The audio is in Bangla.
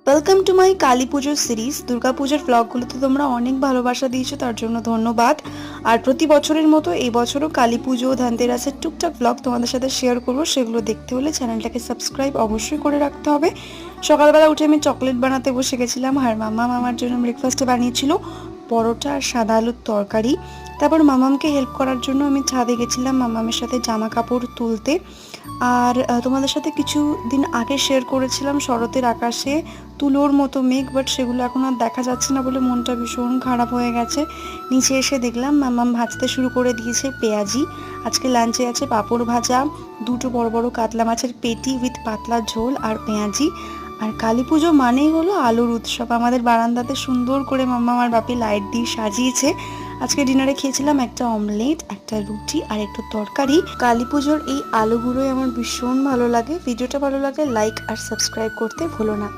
ওয়েলকাম টু মাই কালী পুজোর সিরিজ। দুর্গাপুজোর ব্লগগুলোতে তোমরা অনেক ভালোবাসা দিয়েছো, তার জন্য ধন্যবাদ। আর প্রতি বছরের মতো এই বছরও কালী পুজো ধানতেরাসের টুকটাক ব্লগ তোমাদের সাথে শেয়ার করবো। সেগুলো দেখতে হলে চ্যানেলটাকে সাবস্ক্রাইব অবশ্যই করে রাখতে হবে। সকালবেলা উঠে আমি চকলেট বানাতে বসে গেছিলাম, আর মাম্মা আমার জন্য ব্রেকফাস্টে বানিয়েছিল পরোটা আর সাদা আলুর তরকারি। তারপর মামামকে হেল্প করার জন্য আমি ছাদে গেছিলাম মামামের সাথে জামা কাপড় তুলতে। আর তোমাদের সাথে কিছু দিন আগে শেয়ার করেছিলাম শরতের আকাশে তুলোর মতো মেঘ, বাট সেগুলো এখন আর দেখা যাচ্ছে না বলে মনটা ভীষণ খারাপ হয়ে গেছে। নিচে এসে দেখলাম মামাম ভাজতে শুরু করে দিয়েছে পেঁয়াজি। আজকে লাঞ্চে আছে পাঁপড় ভাজা, দুটো বড় বড় কাতলা মাছের পেটি উইথ পাতলা ঝোল আর পেঁয়াজি। আর কালী পুজো মানেই হলো আলোর উৎসব। আমাদের বারান্দাতে সুন্দর করে মাম্মা আর বাপি লাইট দিয়ে সাজিয়েছে। আজকে ডিনারে খেয়েছিলাম একটা অমলেট, একটা রুটি আর একটু তরকারি। কালী পুজোর এই আলোগুলোই আমার ভীষণ ভালো লাগে। ভিডিওটা ভালো লাগলে লাইক আর সাবস্ক্রাইব করতে ভুলো না।